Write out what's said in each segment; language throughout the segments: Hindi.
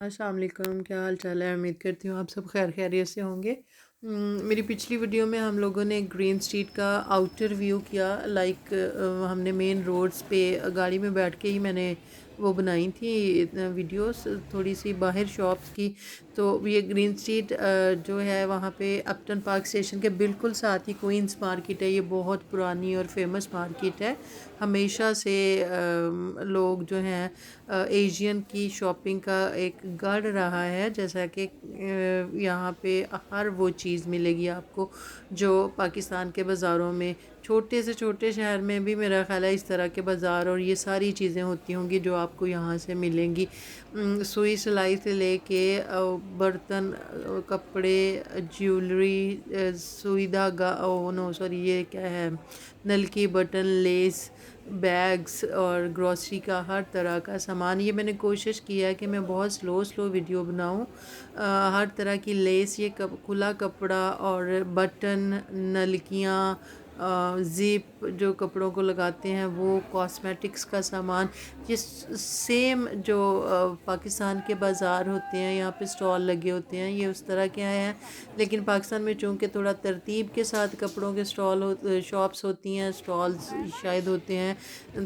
अस्सलाम वालेकुम, क्या हाल चाल है। उम्मीद करती हूँ आप सब खैर खैरियत से होंगे। मेरी पिछली वीडियो में हम लोगों ने ग्रीन स्ट्रीट का आउटर व्यू किया। हमने मेन रोड्स पे गाड़ी में बैठ के ही मैंने वो बनाई थी वीडियोस, थोड़ी सी बाहर शॉप्स की। तो ये ग्रीन स्ट्रीट जो है वहाँ पे अपटन पार्क स्टेशन के बिल्कुल साथ ही क्वींस मार्केट है। ये बहुत पुरानी और फेमस मार्केट है। हमेशा से लोग जो हैं एशियन की शॉपिंग का एक गढ़ रहा है। जैसा कि यहाँ पे हर वो चीज़ मिलेगी आपको जो पाकिस्तान के बाज़ारों में, छोटे से छोटे शहर में भी मेरा ख्याल है इस तरह के बाज़ार और ये सारी चीज़ें होती होंगी जो आपको यहाँ से मिलेंगी। सुई सिलाई से लेके बर्तन, कपड़े, ज्वेलरी, सुई धागा, ओ नो सॉरी, ये क्या है, नलकी, बटन, लेस, बैग्स और ग्रॉसरी का हर तरह का सामान। ये मैंने कोशिश किया है कि मैं बहुत स्लो स्लो वीडियो बनाऊं। हर तरह की लेस, ये खुला कपड़ा और बटन, नलकियाँ, ज़िप जो कपड़ों को लगाते हैं वो, कॉस्मेटिक्स का सामान, ये सेम जो पाकिस्तान के बाज़ार होते हैं, यहाँ पे स्टॉल लगे होते हैं, ये उस तरह के हैं। लेकिन पाकिस्तान में चूँकि थोड़ा तरतीब के साथ कपड़ों के शॉप्स होती हैं, स्टॉल्स शायद होते हैं,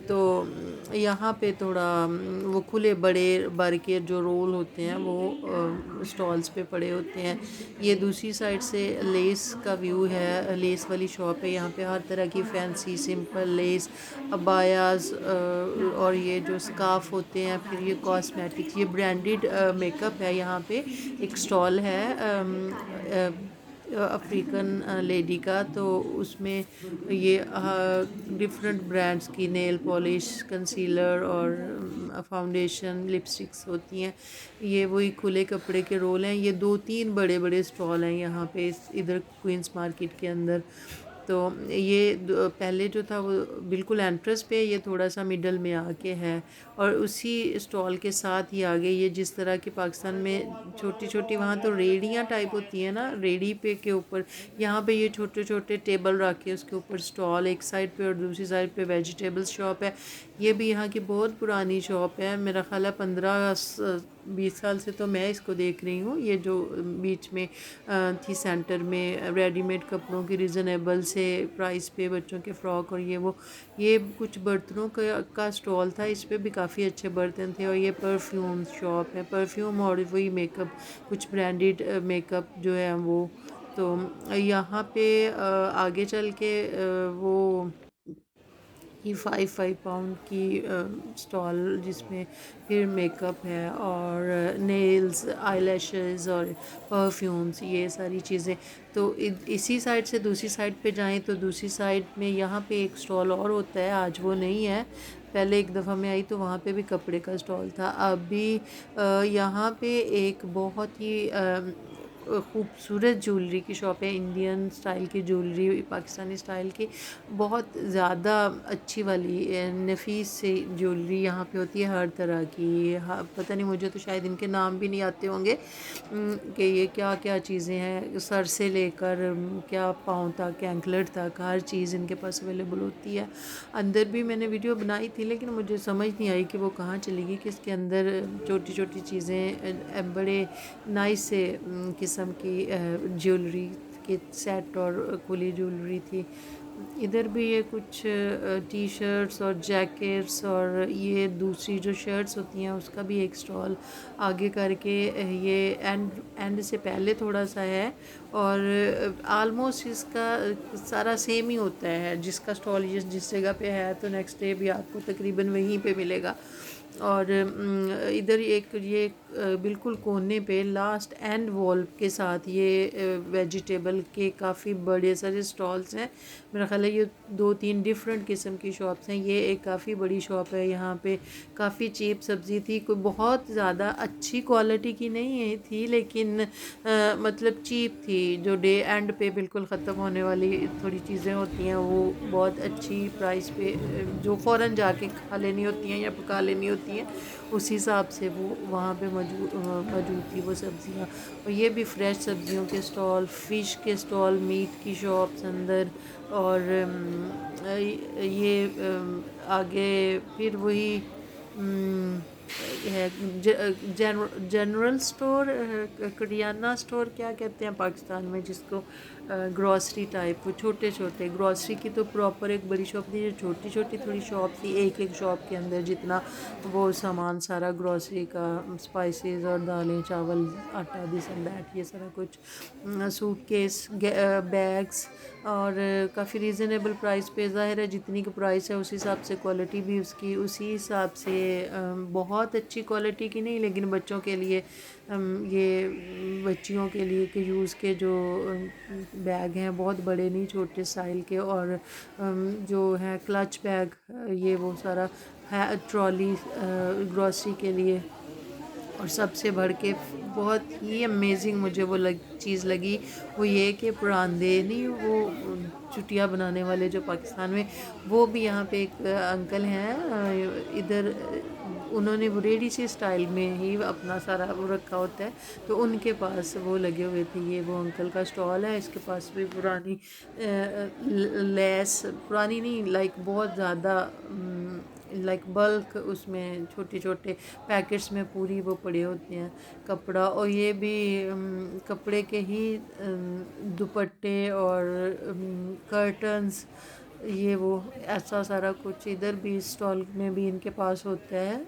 तो यहाँ पे थोड़ा वो खुले बड़े बर के जो रोल होते हैं वो स्टॉल्स पे पड़े होते हैं। ये दूसरी साइड से लेस का व्यू है, लेस वाली शॉप है। यहाँ पे हर तरह की फैंसी सिंपल लेस, अबायास और ये जो स्कार्फ होते हैं, फिर ये कॉस्मेटिक्स, ये ब्रांडेड मेकअप है। यहाँ पे एक स्टॉल है अफ्रीकन लेडी का, तो उसमें ये डिफरेंट ब्रांड्स की नेल पॉलिश, कंसीलर और फाउंडेशन, लिपस्टिक्स होती हैं। ये वही खुले कपड़े के रोल हैं। ये 2-3 बड़े बड़े स्टॉल हैं यहाँ पे इधर क्वींस मार्केट के अंदर। तो ये पहले जो था वो बिल्कुल एंट्रेंस पे, ये थोड़ा सा मिडल में आके है। और उसी स्टॉल के साथ ही आगे ये जिस तरह की पाकिस्तान में छोटी छोटी वहाँ तो रेड़ियाँ टाइप होती है ना, रेड़ी पे के ऊपर यहाँ पे ये छोटे छोटे टेबल रख के उसके ऊपर स्टॉल एक साइड पे और दूसरी साइड पे वेजिटेबल्स शॉप है। ये भी यहाँ की बहुत पुरानी शॉप है, मेरा ख्याल है 15-20 साल से तो मैं इसको देख रही हूँ। ये जो बीच में थी सेंटर में, रेडीमेड कपड़ों की रिजनेबल से प्राइस पे बच्चों के फ्रॉक और ये कुछ बर्तनों का स्टॉल था। इस पे भी काफ़ी अच्छे बर्तन थे। और ये परफ्यूम शॉप है, परफ्यूम और वही मेकअप, कुछ ब्रांडेड मेकअप जो है वो। तो यहाँ पे आगे चल के वो की 5-5 पाउंड की स्टॉल, जिसमें फिर मेकअप है और नेल्स, आईलैशेस और परफ्यूम्स, ये सारी चीज़ें। तो इसी साइड से दूसरी साइड पे जाएं तो दूसरी साइड में यहाँ पे एक स्टॉल और होता है, आज वो नहीं है। पहले एक दफ़ा मैं आई तो वहाँ पे भी कपड़े का स्टॉल था। अभी यहाँ पे एक बहुत ही खूबसूरत ज्वेलरी की शॉप है, इंडियन स्टाइल की ज्वेलरी, पाकिस्तानी स्टाइल की बहुत ज़्यादा अच्छी वाली नफीस से ज्वेलरी यहाँ पे होती है हर तरह की। हाँ, पता नहीं, मुझे तो शायद इनके नाम भी नहीं आते होंगे कि ये क्या क्या चीज़ें हैं, सर से लेकर क्या पाँव तक, एंकलेट तक, हर चीज़ इनके पास अवेलेबल होती है। अंदर भी मैंने वीडियो बनाई थी लेकिन मुझे समझ नहीं आई कि वो कहाँ चलेगी, कि इसके अंदर छोटी छोटी चीज़ें बड़े नाइस से किस्म की ज्वेलरी के सेट और खुली ज्वेलरी थी। इधर भी ये कुछ टी शर्ट्स और जैकेट्स और ये दूसरी जो शर्ट्स होती हैं उसका भी एक स्टॉल आगे करके ये एंड से पहले थोड़ा सा है। और आलमोस्ट इसका सारा सेम ही होता है, जिसका स्टॉल जिस जगह पे है तो नेक्स्ट डे भी आपको तकरीबन वहीं पे मिलेगा। और इधर ये बिल्कुल कोने पे लास्ट एंड वॉल के साथ ये वेजिटेबल के काफ़ी बड़े सारे स्टॉल्स हैं। मेरा ख्याल है ये 2-3 डिफरेंट किस्म की शॉप्स हैं। ये एक काफ़ी बड़ी शॉप है। यहाँ पे काफ़ी चीप सब्ज़ी थी, कोई बहुत ज़्यादा अच्छी क्वालिटी की नहीं है थी, लेकिन मतलब चीप थी। जो डे एंड पे बिल्कुल ख़त्म होने वाली थोड़ी चीज़ें होती हैं वो बहुत अच्छी प्राइस पे जो फ़ौरन जाके खा लेनी होती हैं या पका लेनी होती हैं, उस हिसाब से वो वहाँ पे मौजूद थी वो सब्ज़ियाँ। और ये भी फ्रेश सब्ज़ियों के स्टॉल, फ़िश के स्टॉल, मीट की शॉप्स अंदर। और ये आगे फिर वही है जनरल स्टोर, करियाना स्टोर क्या कहते हैं पाकिस्तान में जिसको, ग्रॉसरी टाइप, वो छोटे छोटे ग्रॉसरी की तो प्रॉपर एक बड़ी शॉप थी, जो छोटी छोटी थोड़ी शॉप थी, एक एक शॉप के अंदर जितना वो सामान सारा ग्रॉसरी का, स्पाइसेस और दालें चावल आटा दिस एंड दैट, ये सारा कुछ, सूटकेस, बैग्स, और काफ़ी रीज़नेबल प्राइस पे, ज़ाहिर है जितनी की प्राइस है उस हिसाब से क्वालिटी भी उसकी उसी हिसाब से, बहुत अच्छी क्वालिटी की नहीं, लेकिन बच्चों के लिए, ये बच्चियों के लिए के यूज़ के जो बैग हैं, बहुत बड़े नहीं, छोटे स्टाइल के, और जो है क्लच बैग, ये वो सारा है, ट्रॉली ग्रॉसरी के लिए। और सबसे बढ़ के बहुत ही अमेजिंग मुझे वो चीज़ लगी, वो ये कि परांदे नहीं, वो चुटिया बनाने वाले जो पाकिस्तान में, वो भी यहाँ पे एक अंकल हैं, इधर, उन्होंने वो रेडी से स्टाइल में ही अपना सारा वो रखा होता है, तो उनके पास वो लगे हुए थे, ये वो अंकल का स्टॉल है, इसके पास भी पुरानी लेस, पुरानी नहीं, लाइक बहुत ज़्यादा, लाइक बल्क, उसमें छोटे छोटे पैकेट्स में पूरी वो पड़े होते हैं कपड़ा, और ये भी कपड़े के ही दुपट्टे और कर्टन्स, ये वो ऐसा सारा कुछ इधर भी स्टॉल में भी इनके पास होता है।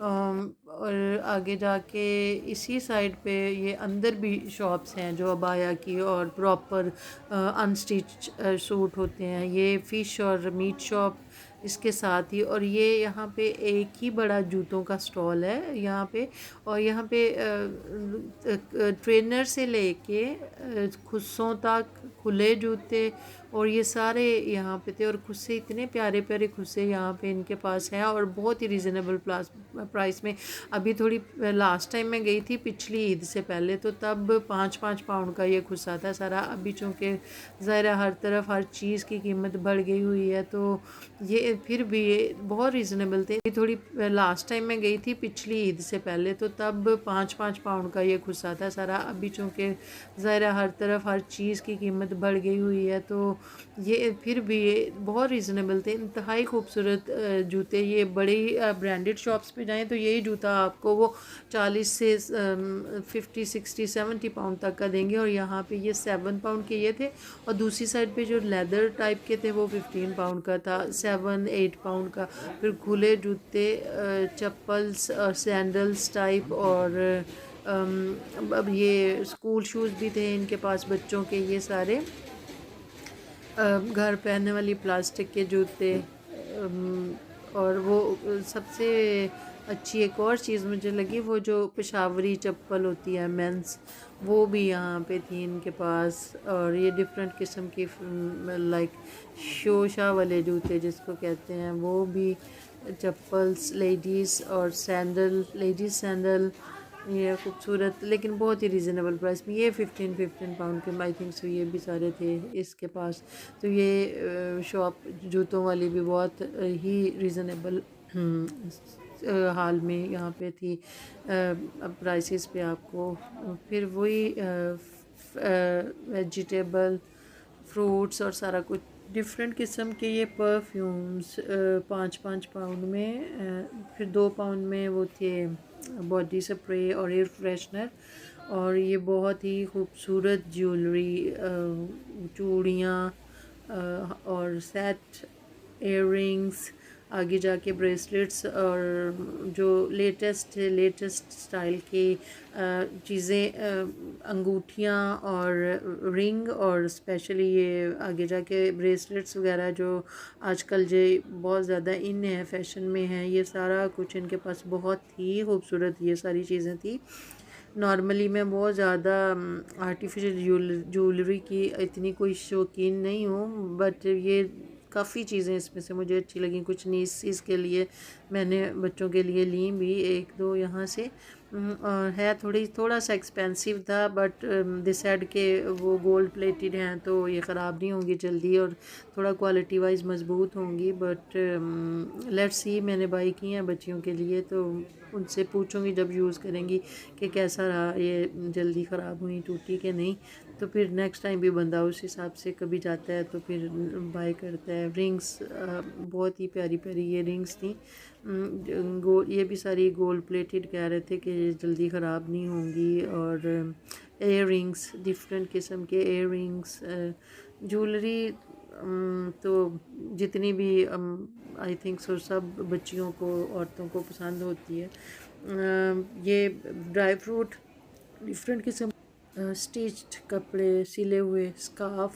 और आगे जाके इसी साइड पे ये अंदर भी शॉप्स हैं जो अबाया की, और प्रॉपर अनस्टिच सूट होते हैं, ये फ़िश और मीट शॉप इसके साथ ही, और ये यहाँ पे एक ही बड़ा जूतों का स्टॉल है यहाँ पे, और यहाँ पे ट्रेनर से लेके खुस्सों तक खुले जूते, और ये सारे यहाँ पे थे, और खुस्से इतने प्यारे प्यारे खुस्से यहाँ पे इनके पास हैं, और बहुत ही रीज़नेबल प्राइस में। अभी थोड़ी लास्ट टाइम मैं गई थी पिछली ईद से पहले, तो तब 5-5 पाउंड का ये खुस्सा था सारा, अभी चूँकि ज़ाहिर हर तरफ हर चीज़ की कीमत बढ़ गई हुई है, तो ये फिर भी ये बहुत रीज़नेबल थे। थोड़ी लास्ट टाइम मैं गई थी पिछली ईद से पहले, तो तब 5-5 पाउंड का ये खुस्सा था सारा, अभी चूँकि ज़ाहिर हर तरफ हर चीज़ की कीमत बढ़ गई हुई है, तो ये फिर भी ये बहुत रीज़नेबल थे, इंतहाई खूबसूरत जूते। ये बड़ी ब्रांडेड शॉप्स पे जाएं तो यही जूता आपको वो 40 से 50-60-70 पाउंड तक का देंगे, और यहाँ पे ये 7 पाउंड के ये थे, और दूसरी साइड पे जो लेदर टाइप के थे वो 15 पाउंड का था, 7-8 पाउंड का। फिर खुले जूते, चप्पल्स और सैंडल्स टाइप, और अब ये स्कूल शूज़ भी थे इनके पास बच्चों के, ये सारे घर पहनने वाली प्लास्टिक के जूते, और वो सबसे अच्छी एक और चीज़ मुझे लगी, वो जो पेशावरी चप्पल होती है मेंस, वो भी यहाँ पे थी इनके पास, और ये डिफरेंट किस्म की लाइक शोशा वाले जूते जिसको कहते हैं, वो भी चप्पल्स लेडीज़, और सैंडल, लेडीज़ सैंडल, ये खूबसूरत लेकिन बहुत ही रीज़नेबल प्राइस में, ये 15 पाउंड के आई थिंक सो ये भी सारे थे इसके पास। तो ये शॉप जूतों वाली भी बहुत ही रीज़नेबल हाल में यहाँ पे थी, प्राइसेस पे आपको। फिर वही वेजिटेबल, फ्रूट्स और सारा कुछ, डिफरेंट किस्म के ये परफ्यूम्स 5-5 पाउंड में, फिर 2 पाउंड में वो थे बॉडी स्प्रे और एयर फ्रेशनर, और ये बहुत ही खूबसूरत ज्वेलरी, चूड़ियाँ और सेट, इयररिंग्स, आगे जाके ब्रेसलेट्स, और जो लेटेस्ट स्टाइल की चीज़ें, अंगूठियाँ और रिंग, और स्पेशली ये आगे जाके ब्रेसलेट्स वगैरह जो आजकल जो बहुत ज़्यादा इन है, फैशन में है, ये सारा कुछ इनके पास बहुत ही खूबसूरत ये सारी चीज़ें थी। नॉर्मली मैं बहुत ज़्यादा आर्टिफिशियल ज्वेलरी की इतनी कोई शौकीन नहीं हूँ, बट ये काफ़ी चीज़ें इसमें से मुझे अच्छी लगी, कुछ नीसीज़ के लिए मैंने बच्चों के लिए ली भी 1-2 यहाँ से, और है थोड़ा सा एक्सपेंसिव था, बट दे सेड के वो गोल्ड प्लेटेड हैं तो ये ख़राब नहीं होंगी जल्दी, और थोड़ा क्वालिटी वाइज मज़बूत होंगी, बट लेट्स सी, मैंने बाई की हैं बच्चियों के लिए, तो उनसे पूछूंगी जब यूज़ करेंगी कि कैसा रहा, ये जल्दी ख़राब हुई, टूटी कि नहीं। तो फिर नेक्स्ट टाइम भी बंदा उस हिसाब से कभी जाता है तो फिर बाय करता है। रिंग्स बहुत ही प्यारी प्यारी ये रिंग्स थी। गोल, ये भी सारी गोल्ड प्लेटेड कह रहे थे कि ये जल्दी ख़राब नहीं होंगी। और एयर रिंग्स, डिफरेंट किस्म के एयर रिंग्स, ज्वेलरी तो जितनी भी आई थिंक सो सब बच्चियों को, औरतों को पसंद होती है। ये ड्राई फ्रूट, डिफरेंट किस्म, स्टिच्ड कपड़े, सिले हुए स्कार्फ,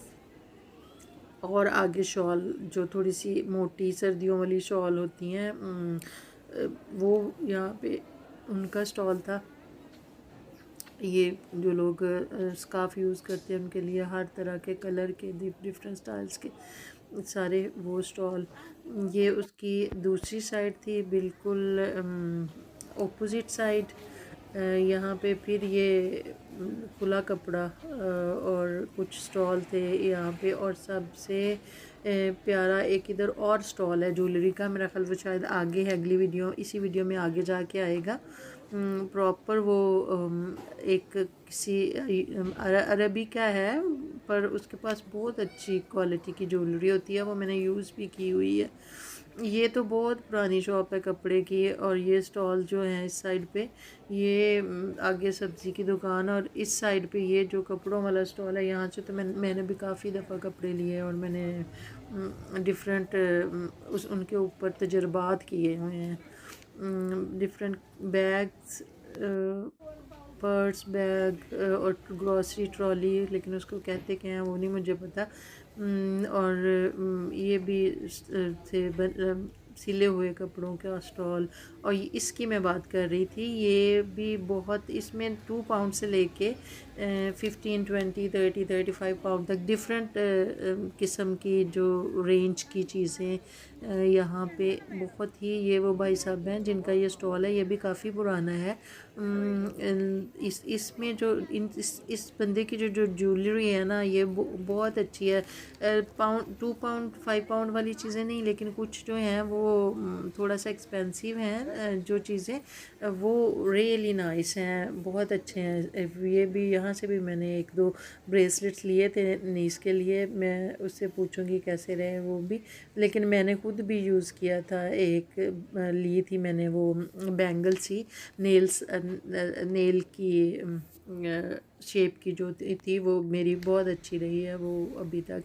और आगे शॉल जो थोड़ी सी मोटी सर्दियों वाली शॉल होती हैं, वो यहाँ पे उनका स्टॉल था। ये जो लोग स्कार्फ यूज़ करते हैं उनके लिए हर तरह के कलर के डिफरेंट स्टाइल्स के सारे वो स्टॉल। ये उसकी दूसरी साइड थी, बिल्कुल ऑपोजिट साइड। यहाँ पे फिर ये खुला कपड़ा और कुछ स्टॉल थे यहाँ पे। और सबसे प्यारा एक इधर और स्टॉल है ज्वेलरी का, मेरा ख्याल वो शायद आगे है, अगली वीडियो, इसी वीडियो में आगे जाके आएगा। प्रॉपर वो एक किसी अरबी का है, पर उसके पास बहुत अच्छी क्वालिटी की ज्वेलरी होती है, वो मैंने यूज़ भी की हुई है। ये तो बहुत पुरानी शॉप है कपड़े की। और ये स्टॉल जो है इस साइड पे, ये आगे सब्ज़ी की दुकान, और इस साइड पे ये जो कपड़ों वाला स्टॉल है, यहाँ से तो मैंने भी काफ़ी दफ़ा कपड़े लिए और मैंने डिफरेंट उस उनके ऊपर तजर्बात किए हुए हैं। डिफरेंट बैग्स, पर्स, बैग और ग्रॉसरी ट्रॉली, लेकिन उसको कहते क्या हैं वो नहीं मुझे पता। और ये भी थे सिले हुए कपड़ों का स्टॉल। और इसकी मैं बात कर रही थी, ये भी बहुत, इसमें 2 पाउंड से लेके 15, 20, 30, 35 पाउंड तक डिफरेंट किस्म की जो रेंज की चीज़ें यहाँ पे बहुत ही। ये वो भाई साहब हैं जिनका ये स्टॉल है, ये भी काफ़ी पुराना है। इसमें जो इस बंदे की जो ज्वेलरी है ना, ये बहुत अच्छी है। पाउंड 2 पाउंड 5 पाउंड वाली चीज़ें नहीं, लेकिन कुछ जो हैं वो थोड़ा सा एक्सपेंसिव हैं जो चीज़ें, वो रियली नाइस हैं, बहुत अच्छे हैं। ये भी यहाँ से भी मैंने 1-2 ब्रेसलेट्स लिए थे नीस के लिए, मैं उससे पूछूंगी कैसे रहे वो भी। लेकिन मैंने खुद भी यूज़ किया था, एक ली थी मैंने वो बैंगल सी, नेल की शेप की जो थी, वो मेरी बहुत अच्छी रही है वो अभी तक।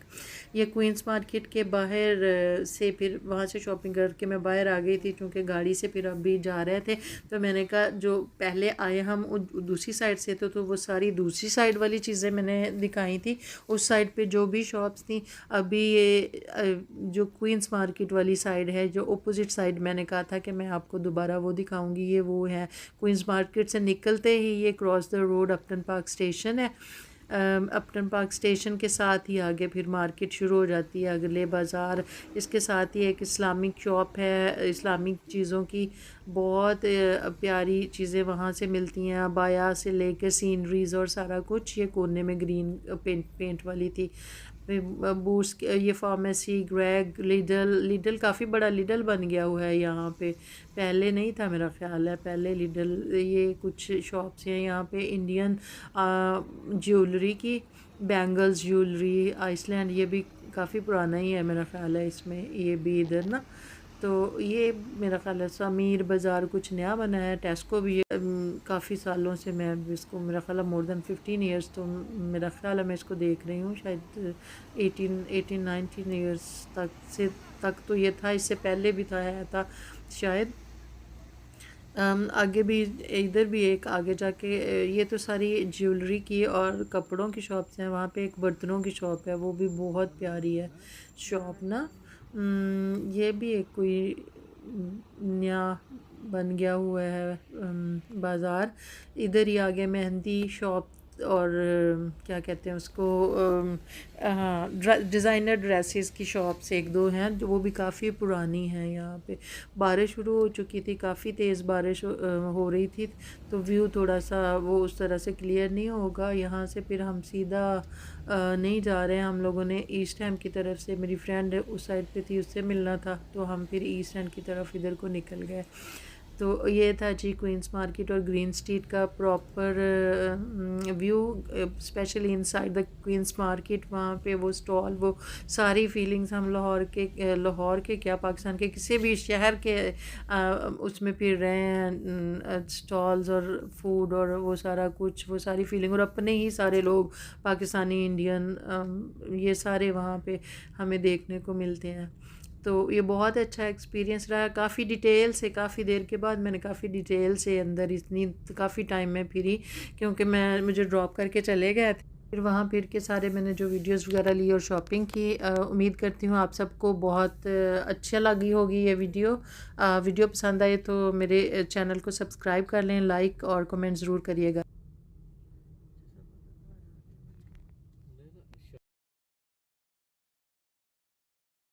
ये क्वींस मार्केट के बाहर से फिर वहाँ से शॉपिंग करके मैं बाहर आ गई थी, क्योंकि गाड़ी से फिर अभी जा रहे थे। तो मैंने कहा जो पहले आए हम दूसरी साइड से, तो वो सारी दूसरी साइड वाली चीज़ें मैंने दिखाई थी। उस साइड पे जो भी शॉप्स थी, अभी ये जो क्वींस मार्केट वाली साइड है, जो अपोजिट साइड मैंने कहा था कि मैं आपको दोबारा वो दिखाऊंगी, ये वो है। क्वींस मार्केट से निकलते ही ये cross the road Upton Park station है। अपटन पार्क स्टेशन के साथ ही आगे फिर मार्केट शुरू हो जाती है, अगले बाज़ार। इसके साथ ही एक इस्लामिक शॉप है, इस्लामिक चीज़ों की बहुत प्यारी चीज़ें वहाँ से मिलती हैं, अबाया से लेकर सीनरीज़ और सारा कुछ। ये कोने में ग्रीन पेंट वाली थी। बूस्ट, ये फार्मेसी, ग्रेग, लिडल काफ़ी बड़ा लिडल बन गया हुआ है यहाँ पे, पहले नहीं था मेरा ख्याल है, पहले लिडल। ये कुछ शॉप्स हैं यहाँ पे इंडियन ज्वेलरी की, बैंगल्स ज्वेलरी, आइसलैंड, ये भी काफ़ी पुराना ही है मेरा ख्याल है इसमें, ये भी इधर ना। तो ये मेरा ख्याल है समीर बाज़ार कुछ नया बना है। टेस्को भी है, काफ़ी सालों से मैं इसको, मेरा ख्याल है मोर देन 15 ईयर्स, तो मेरा ख्याल है मैं इसको देख रही हूँ, शायद 18-19 ईयर्स तक तो ये था, इससे पहले भी था शायद। आगे भी इधर भी एक आगे जाके ये तो सारी ज्वेलरी की और कपड़ों की शॉप्स हैं। वहाँ पे एक बर्तनों की शॉप है, वो भी बहुत प्यारी है शॉप ना। ये भी एक कोई नया बन गया हुआ है बाज़ार। इधर ही आगे मेहंदी शॉप और क्या कहते हैं उसको, हाँ, डिज़ाइनर ड्रेसेस की शॉप्स 1-2 हैं, जो वो भी काफ़ी पुरानी हैं। यहाँ पे बारिश शुरू हो चुकी थी, काफ़ी तेज़ बारिश हो रही थी, तो व्यू थोड़ा सा वो उस तरह से क्लियर नहीं होगा। यहाँ से फिर हम सीधा नहीं जा रहे हैं, हम लोगों ने ईस्ट एंड की तरफ से, मेरी फ्रेंड उस साइड पे थी, उससे मिलना था, तो हम फिर ईस्ट एंड की तरफ इधर को निकल गए। तो ये था जी क्वींस मार्केट और ग्रीन स्ट्रीट का proper view, specially inside the Queens market. वहाँ पे वो स्टॉल, वो सारी फीलिंग्स हम लाहौर के क्या, पाकिस्तान के किसी भी शहर के उसमें फिर रहे हैं, स्टॉल्स और फूड और वो सारा कुछ, वो सारी फीलिंग, और अपने ही सारे लोग पाकिस्तानी, इंडियन, ये सारे वहाँ पे हमें देखने को मिलते हैं। तो ये बहुत अच्छा एक्सपीरियंस रहा। काफ़ी डिटेल से, काफ़ी देर के बाद मैंने काफ़ी डिटेल से अंदर, इतनी काफ़ी टाइम में फिरी क्योंकि मुझे ड्रॉप करके चले गए थे। फिर वहाँ फिर के सारे मैंने जो वीडियोस वगैरह ली और शॉपिंग की। उम्मीद करती हूँ आप सबको बहुत अच्छा लगी होगी ये वीडियो। वीडियो पसंद आए तो मेरे चैनल को सब्सक्राइब कर लें, लाइक और कमेंट ज़रूर करिएगा।